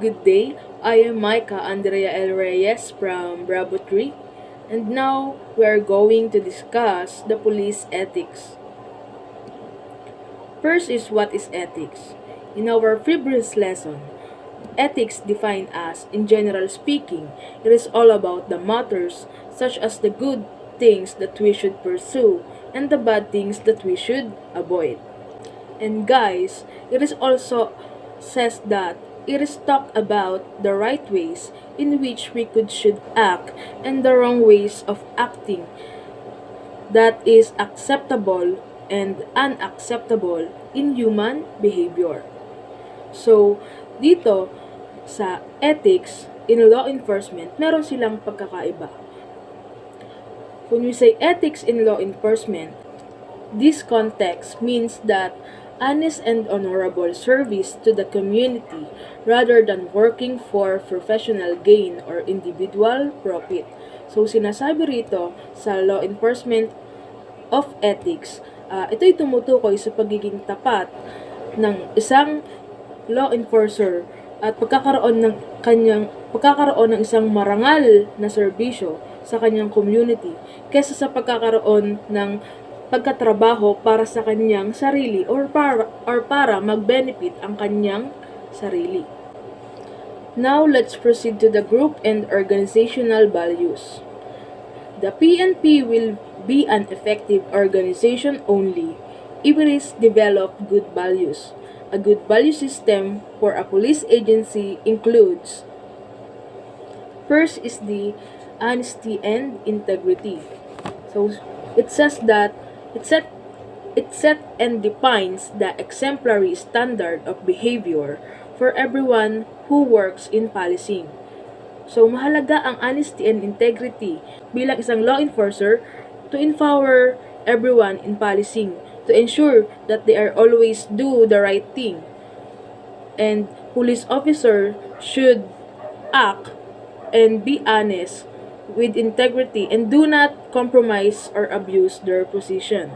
Good day, I am Micah Andrea Reyes from Bravo 3, and now we are going to discuss the police ethics. First is what is ethics. In our previous lesson, ethics defined as, in general speaking, it is all about the matters such as the good things that we should pursue and the bad things that we should avoid. And guys, it is also says that it is talked about the right ways in which we should act and the wrong ways of acting that is acceptable and unacceptable in human behavior. So, dito sa ethics in law enforcement, meron silang pagkakaiba. When we say ethics in law enforcement, this context means that honest and honorable service to the community rather than working for professional gain or individual profit. So, sinasabi rito sa law enforcement of ethics, ito'y tumutukoy sa pagiging tapat ng isang law enforcer at pagkakaroon ng isang marangal na serbisyo sa kanyang community kaysa sa pagkakaroon ng pagkatrabaho para sa kanyang sarili or para mag-benefit ang kanyang sarili. Now, let's proceed to the group and organizational values. The PNP will be an effective organization only if it is develop good values. A good value system for a police agency includes: first is the honesty and integrity. So it says that it set and defines the exemplary standard of behavior for everyone who works in policing. So mahalaga ang honesty and integrity bilang isang law enforcer to empower everyone in policing to ensure that they are always do the right thing. And police officer should act and be honest with integrity and do not compromise or abuse their position.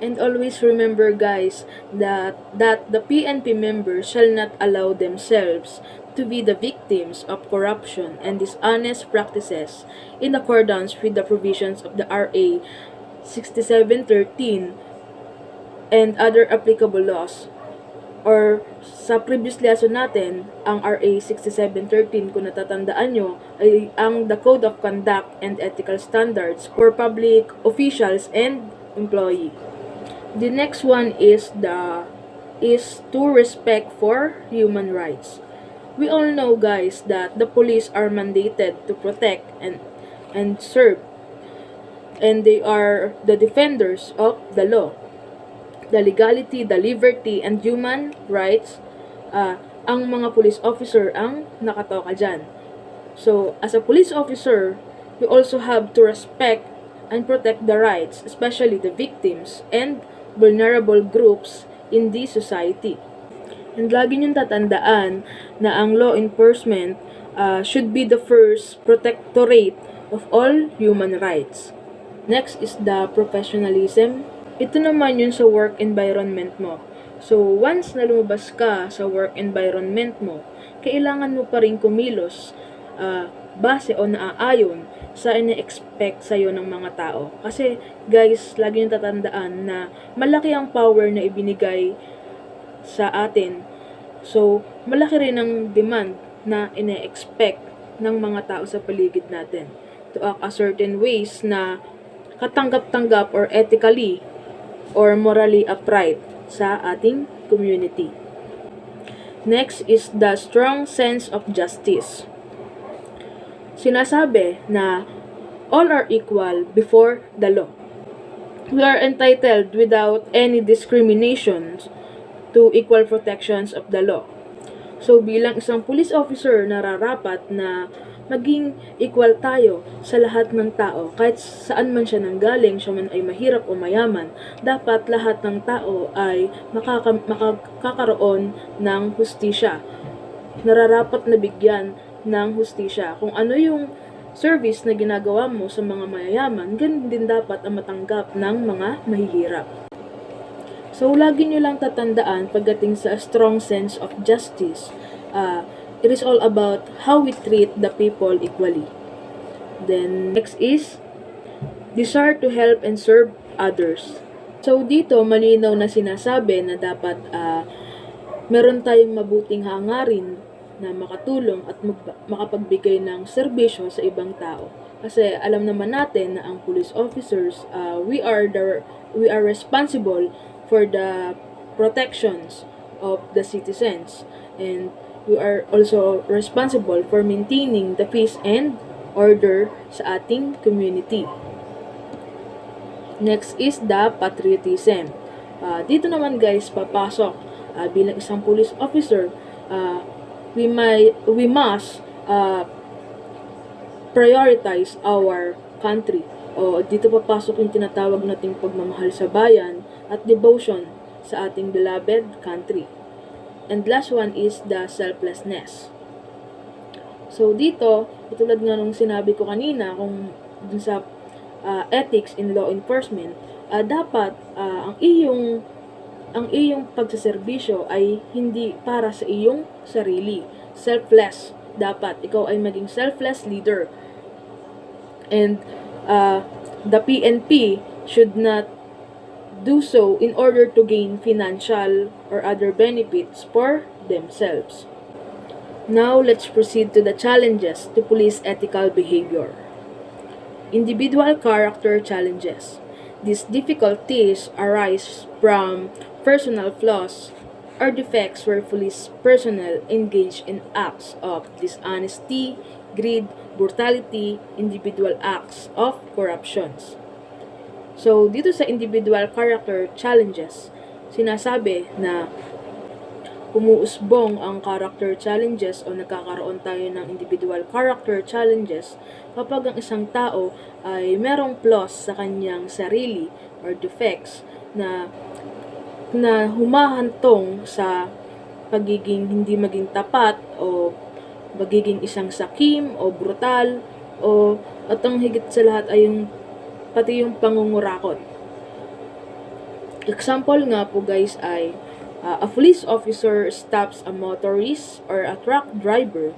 And always remember guys that the PNP members shall not allow themselves to be the victims of corruption and dishonest practices in accordance with the provisions of the RA 6713 and other applicable laws. Or sa previous lesson natin, ang RA 6713, kung natatandaan nyo, ay ang the Code of Conduct and Ethical Standards for Public Officials and Employee. The next one is to respect for human rights. We all know guys that the police are mandated to protect and serve, and they are the defenders of the law, the legality, the liberty, and human rights. Ang mga police officer ang nakatoka dyan. So, as a police officer, we also have to respect and protect the rights, especially the victims and vulnerable groups in the society. And lagi niyong tatandaan na ang law enforcement should be the first protectorate of all human rights. Next is the professionalism. Ito naman yun sa work environment mo. So, once na lumabas ka sa work environment mo, kailangan mo pa rin kumilos base o naaayon sa ina-expect sa'yo ng mga tao. Kasi, guys, lagi nyo tatandaan na malaki ang power na ibinigay sa atin. So, malaki rin ang demand na ina-expect ng mga tao sa paligid natin to act a certain ways na katanggap-tanggap or ethically or morally upright sa ating community. Next is the strong sense of justice. Sinasabi na all are equal before the law. We are entitled without any discrimination to equal protections of the law. So bilang isang police officer, nararapat na maging equal tayo sa lahat ng tao. Kahit saan man siya nanggaling, siya man ay mahirap o mayaman, dapat lahat ng tao ay makakaroon ng hustisya. Nararapat na bigyan ng hustisya. Kung ano yung service na ginagawa mo sa mga mayayaman, ganun din dapat ang matanggap ng mga mahihirap. So, lagi nyo lang tatandaan pagdating sa strong sense of justice. It is all about how we treat the people equally. Then next is desire to help and serve others. So dito malinaw na sinasabi na dapat meron tayong mabuting hangarin na makatulong at makapagbigay ng serbisyo sa ibang tao. Kasi alam naman natin na ang police officers, we are responsible for the protections of the citizens, and we are also responsible for maintaining the peace and order sa ating community. Next is the patriotism. Dito naman guys, papasok bilang isang police officer, we must prioritize our country. O dito papasok yung tinatawag nating pagmamahal sa bayan at devotion sa ating beloved country. And last one is the selflessness. So dito, tulad nga nung sinabi ko kanina kung dun sa ethics in law enforcement, dapat ang iyong pagsaserbisyo ay hindi para sa iyong sarili. Selfless. Dapat ikaw ay maging selfless leader. And the PNP should not do so in order to gain financial or other benefits for themselves. Now, let's proceed to the challenges to police ethical behavior. Individual character challenges. These difficulties arise from personal flaws or defects where police personnel engage in acts of dishonesty, greed, brutality, individual acts of corruptions. So, dito sa individual character challenges, sinasabi na umuusbong ang character challenges o nagkakaroon tayo ng individual character challenges kapag ang isang tao ay merong flaws sa kanyang sarili or defects na humahantong sa pagiging hindi maging tapat o magiging isang sakim o brutal o at ang higit sa lahat ay pati yung pangungurakot. Example nga po guys ay a police officer stops a motorist or a truck driver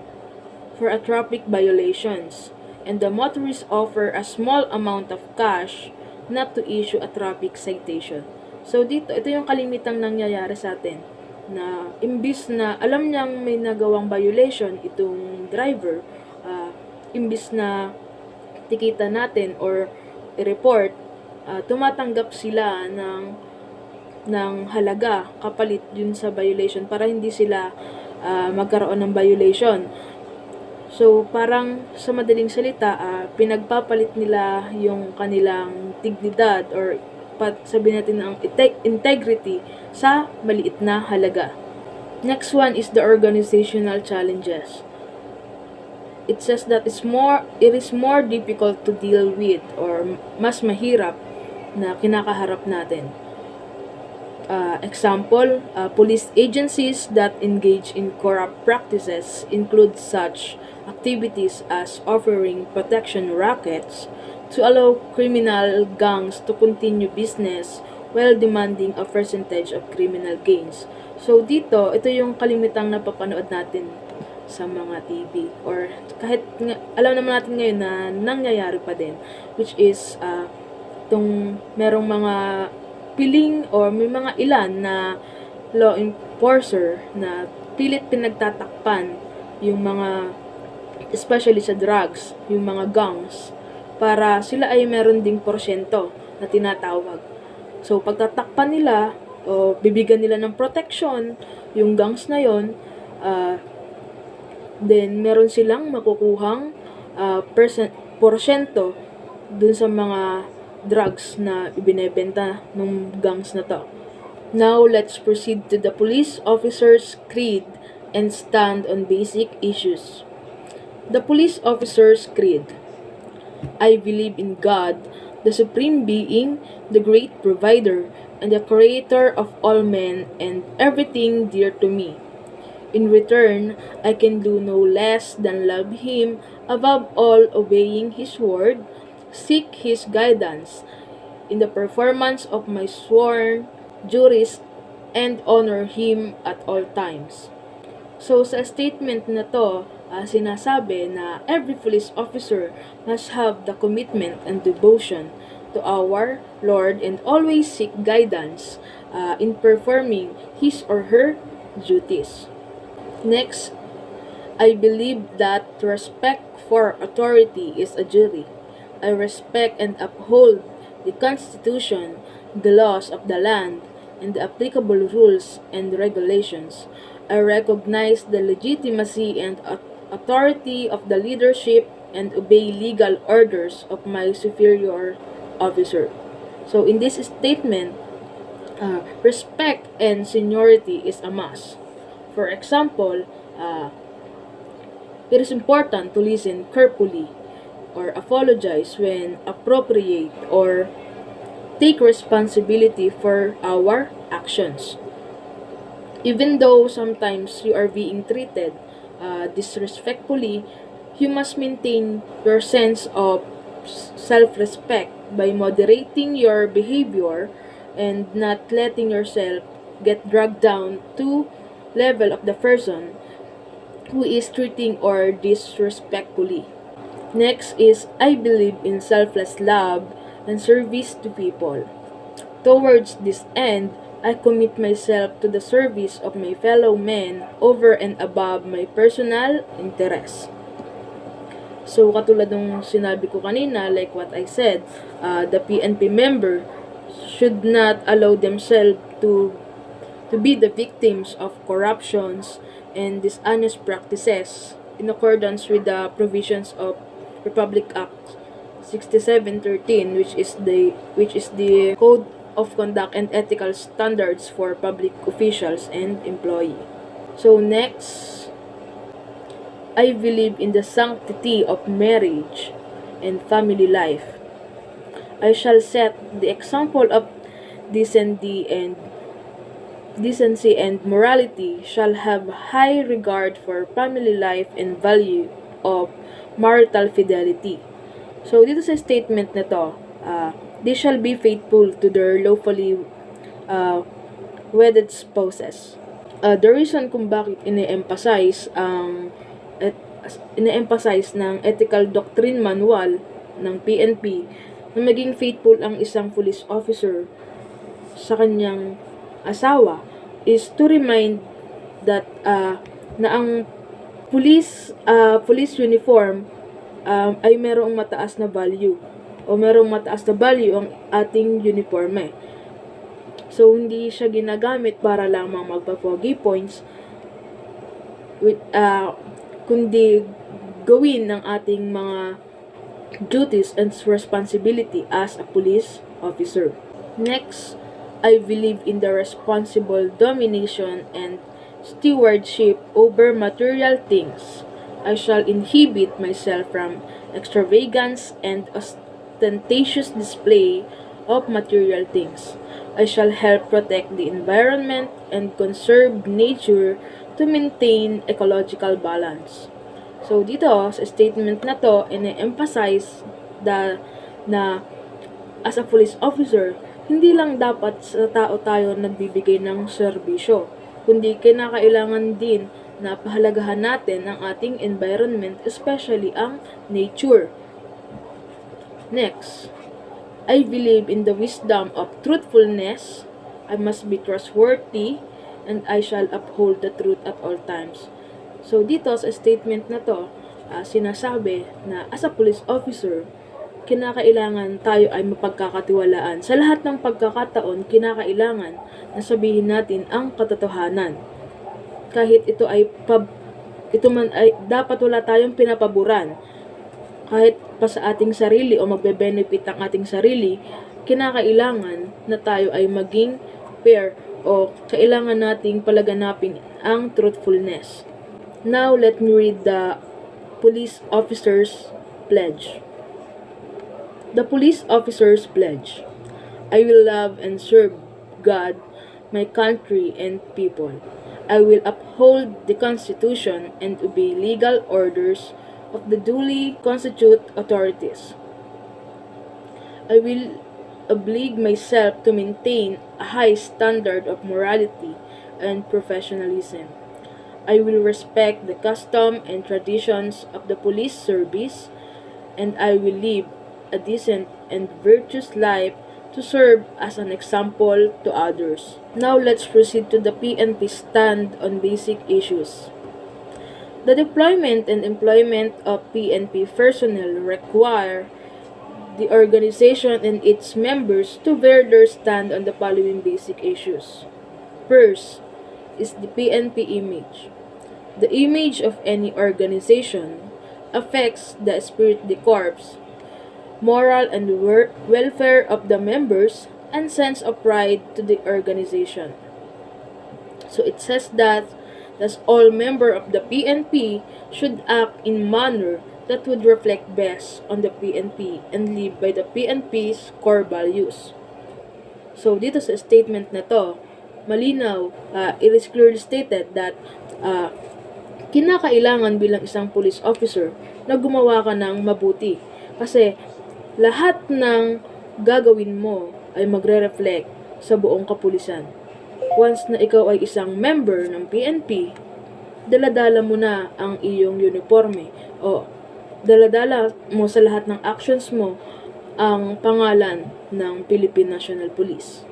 for a traffic violations, and the motorist offer a small amount of cash not to issue a traffic citation. So dito, ito yung kalimitang nangyayari sa atin na imbis na alam niyang may nagawang violation itong driver, imbis na tikita natin or i-report, tumatanggap sila ng halaga kapalit yun sa violation para hindi sila magkaroon ng violation. So, parang sa madaling salita, pinagpapalit nila yung kanilang dignidad or sabihin natin ang integrity sa maliit na halaga. Next one is the organizational challenges. It says that it is more difficult to deal with or mas mahirap na kinakaharap natin. Example, police agencies that engage in corrupt practices include such activities as offering protection rackets to allow criminal gangs to continue business while demanding a percentage of criminal gains. So dito, ito yung kalimitang napapanood natin sa mga TV or kahit alam naman natin ngayon na nangyayari pa din, which is merong mga piling or may mga ilan na law enforcer na pilit pinagtatakpan yung mga, especially sa drugs, yung mga gangs, para sila ay meron ding porsyento na tinatawag. So, pagtatakpan nila o bibigyan nila ng protection yung gangs na yon, then meron silang makukuhang porsyento dun sa mga drugs na ibinebenta ng gangs na to. Now, let's proceed to the police officer's creed and stand on basic issues. The police officer's creed. I believe in God, the supreme being, the great provider, and the creator of all men and everything dear to me. In return, I can do no less than love Him, above all obeying His word, seek His guidance in the performance of my sworn duties, and honor Him at all times. So sa statement na to, sinasabi na every police officer must have the commitment and devotion to our Lord and always seek guidance in performing his or her duties. Next, I believe that respect for authority is a duty. I respect and uphold the Constitution, the laws of the land, and the applicable rules and regulations. I recognize the legitimacy and authority of the leadership and obey legal orders of my superior officer. So in this statement, respect and seniority is a must. For example, it is important to listen carefully or apologize when appropriate or take responsibility for our actions. Even though sometimes you are being treated disrespectfully, you must maintain your sense of self-respect by moderating your behavior and not letting yourself get dragged down to level of the person who is treating or disrespectfully. Next is I believe in selfless love and service to people. Towards this end, I commit myself to the service of my fellow men over and above my personal interests. So katulad ng sinabi ko kanina, like what I said, the PNP member should not allow themselves to be the victims of corruptions and dishonest practices in accordance with the provisions of Republic Act 6713, which is the Code of Conduct and Ethical Standards for Public Officials and Employee. So next, I believe in the sanctity of marriage and family life. I shall set the example of decency and morality, shall have high regard for family life and value of marital fidelity. So, dito sa statement na to, they shall be faithful to their lawfully wedded spouses. The reason kung bakit ine-emphasize ng Ethical Doctrine Manual ng PNP na maging faithful ang isang police officer sa kanyang asawa is to remind that na ang police uniform ay merong mataas na value o merong mataas na value ang ating uniforme. So hindi siya ginagamit para lamang magpa-pogi points kundi gawin ng ating mga duties and responsibility as a police officer. Next, I believe in the responsible domination and stewardship over material things. I shall inhibit myself from extravagance and ostentatious display of material things. I shall help protect the environment and conserve nature to maintain ecological balance. So dito sa statement na to, ine-emphasize na as a police officer, hindi lang dapat sa tao tayo nagbibigay ng serbisyo, kundi kinakailangan din na pahalagahan natin ang ating environment, especially ang nature. Next, I believe in the wisdom of truthfulness. I must be trustworthy and I shall uphold the truth at all times. So dito sa statement na to, sinasabi na as a police officer, kinakailangan tayo ay mapagkakatiwalaan. Sa lahat ng pagkakataon, kinakailangan na sabihin natin ang katotohanan. Kahit ito man ay dapat wala tayong pinapaboran. Kahit pa sa ating sarili o magbe-benefit ang ating sarili, kinakailangan na tayo ay maging fair o kailangan nating palaganapin ang truthfulness. Now, let me read the police officer's pledge. The police officer's pledge. I will love and serve God, my country, and people. I will uphold the Constitution and obey legal orders of the duly constituted authorities. I will oblige myself to maintain a high standard of morality and professionalism. I will respect the custom and traditions of the police service, and I will live a decent and virtuous life to serve as an example to others. Now let's proceed to the PNP stand on basic issues. The deployment and employment of PNP personnel require the organization and its members to bear their stand on the following basic issues. First is the PNP image. The image of any organization affects the esprit de corps, moral and welfare of the members, and sense of pride to the organization. So it says that thus all member of the PNP should act in manner that would reflect best on the PNP and live by the PNP's core values. So dito sa statement na to, malinaw, it is clearly stated that kinakailangan bilang isang police officer na gumawa ka ng mabuti. Kasi lahat ng gagawin mo ay magre-reflect sa buong kapulisan. Once na ikaw ay isang member ng PNP, daladala mo na ang iyong uniforme o daladala mo sa lahat ng actions mo ang pangalan ng Philippine National Police.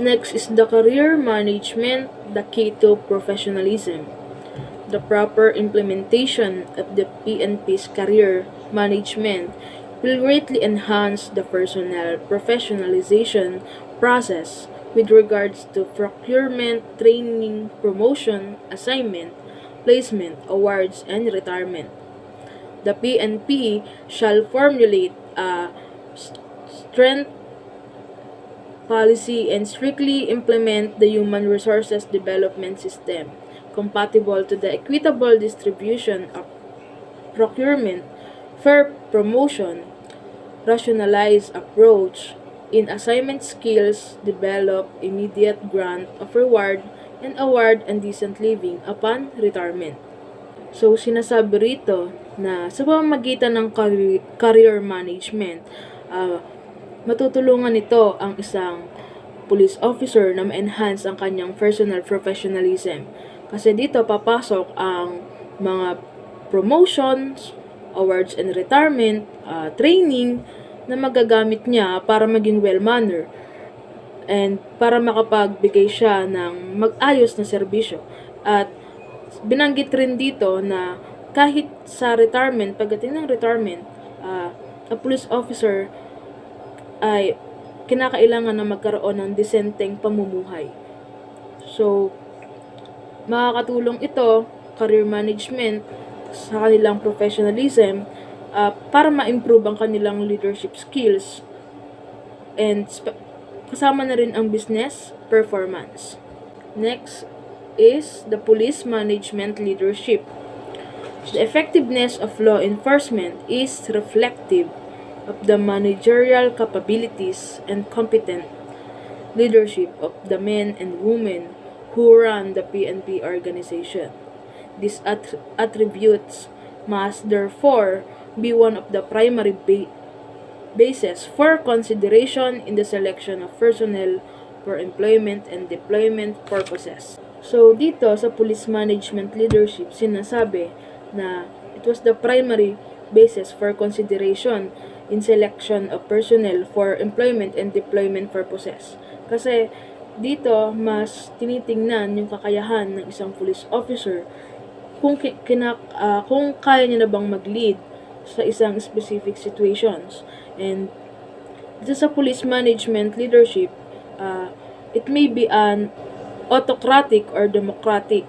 Next is the career management, the key to professionalism. The proper implementation of the PNP's career management will greatly enhance the personnel professionalization process with regards to procurement, training, promotion, assignment, placement, awards, and retirement. The PNP shall formulate a strength policy and strictly implement the human resources development system compatible to the equitable distribution of procurement, fair promotion, rationalized approach in assignment skills, develop immediate grant of reward and award and decent living upon retirement. So, sinasabi rito na sa pamamagitan ng career management, matutulungan nito ang isang police officer na ma-enhance ang kanyang personal professionalism. Kasi dito papasok ang mga promotions, awards and retirement, training na magagamit niya para maging well-mannered and para makapagbigay siya ng mag-ayos na serbisyo. At binanggit rin dito na kahit sa retirement, pagdating ng retirement, a police officer ay kinakailangan na magkaroon ng disenteng pamumuhay. So, makakatulong ito, career management, sa kanilang professionalism para ma-improve ang kanilang leadership skills and kasama na rin ang business performance. Next is the police management leadership. The effectiveness of law enforcement is reflective of the managerial capabilities and competent leadership of the men and women who run the PNP organization. These attributes must therefore be one of the primary bases for consideration in the selection of personnel for employment and deployment purposes. So dito sa police management leadership, sinasabi na it was the primary basis for consideration in selection of personnel for employment and deployment purposes. Kasi dito, mas tinitingnan yung kakayahan ng isang police officer kung kaya niya na bang mag-lead sa isang specific situations. And dito sa police management leadership, it may be an autocratic or democratic.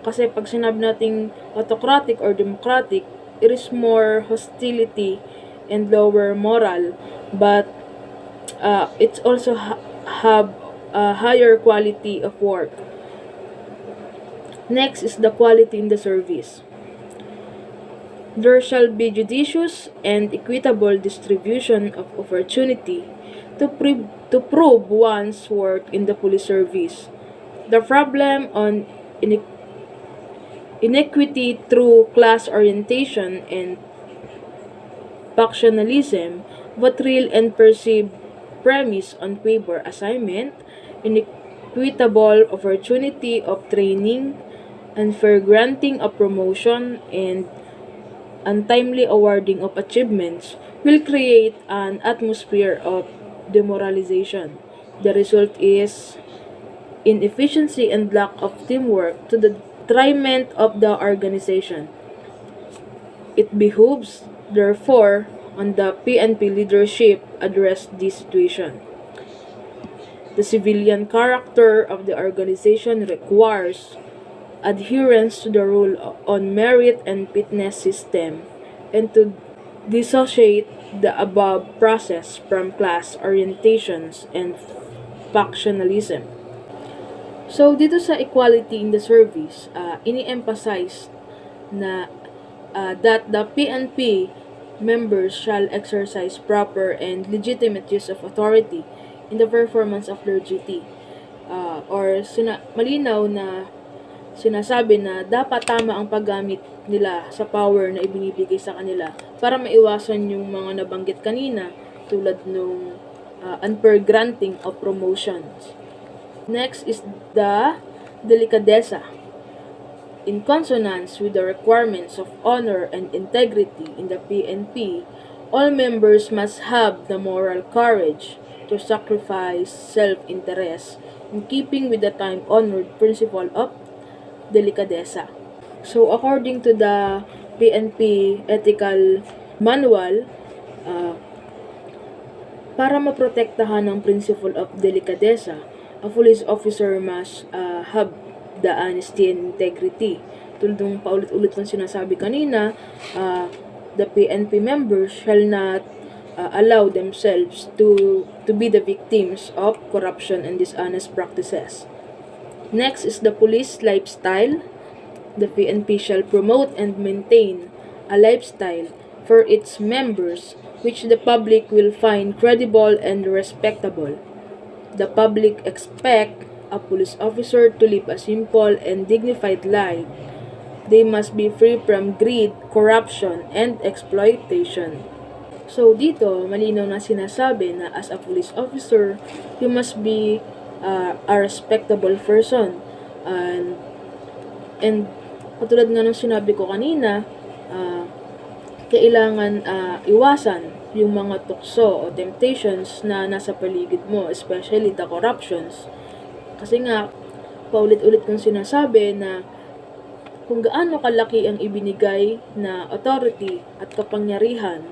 Kasi pag sinabi nating autocratic or democratic, it is more hostility and lower moral, but it's also have a higher quality of work. Next is the quality in the service. There shall be judicious and equitable distribution of opportunity to prove one's worth in the police service. The problem on inequity through class orientation and factionalism, but real and perceived premise on favor assignment, inequitable opportunity of training, unfair granting of promotion, and untimely awarding of achievements will create an atmosphere of demoralization. The result is inefficiency and lack of teamwork to the detriment of the organization. It behooves, therefore, on the PNP leadership address this situation. The civilian character of the organization requires adherence to the rule on merit and fitness system, and to dissociate the above process from class orientations and factionalism. So, dito sa equality in the service, ini-emphasize na that the PNP members shall exercise proper and legitimate use of authority in the performance of their duty. Malinaw na sinasabi na dapat tama ang paggamit nila sa power na ibinibigay sa kanila para maiwasan yung mga nabanggit kanina tulad nung unfair granting of promotions. Next is the delicadeza. In consonance with the requirements of honor and integrity in the PNP, all members must have the moral courage to sacrifice self-interest in keeping with the time-honored principle of delicadeza. So, according to the PNP Ethical Manual, para maprotektahan ng principle of delicadeza, a police officer must have the honesty and integrity. Tulad ng paulit-ulit kong sinasabi kanina, the PNP members shall not allow themselves to be the victims of corruption and dishonest practices. Next is the police lifestyle. The PNP shall promote and maintain a lifestyle for its members which the public will find credible and respectable. The public expect a police officer to live a simple and dignified life. They must be free from greed, corruption, and exploitation. So dito, malinaw na sinasabi na as a police officer, you must be a respectable person. And katulad nga ng sinabi ko kanina, kailangan iwasan yung mga tukso o temptations na nasa paligid mo, especially the corruptions. Kasi nga, paulit-ulit kong sinasabi na kung gaano kalaki ang ibinigay na authority at kapangyarihan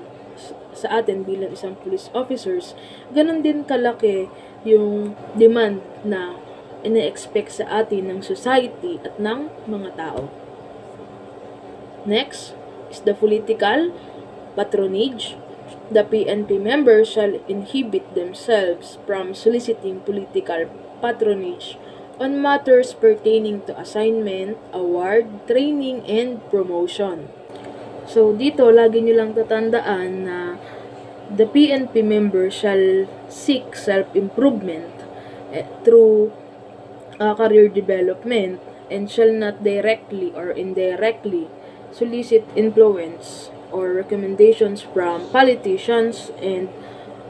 sa atin bilang isang police officers, ganun din kalaki yung demand na ine-expect sa atin ng society at ng mga tao. Next is the political patronage. The PNP members shall inhibit themselves from soliciting political patronage on matters pertaining to assignment, award, training, and promotion. So, dito, lagi nyo lang tatandaan na the PNP members shall seek self-improvement through career development and shall not directly or indirectly solicit influence or recommendations from politicians and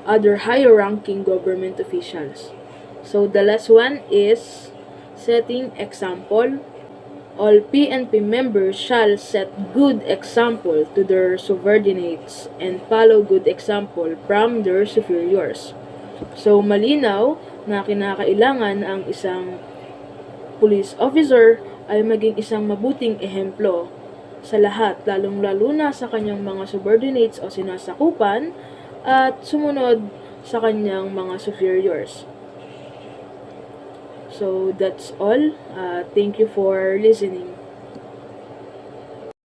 other higher-ranking government officials. So, the last one is setting example. All PNP members shall set good example to their subordinates and follow good example from their superiors. So, malinaw na kinakailangan ang isang police officer ay maging isang mabuting ehemplo sa lahat, lalong-lalo na sa kanyang mga subordinates o sinasakupan at sumunod sa kanyang mga superiors. So, that's all. Thank you for listening.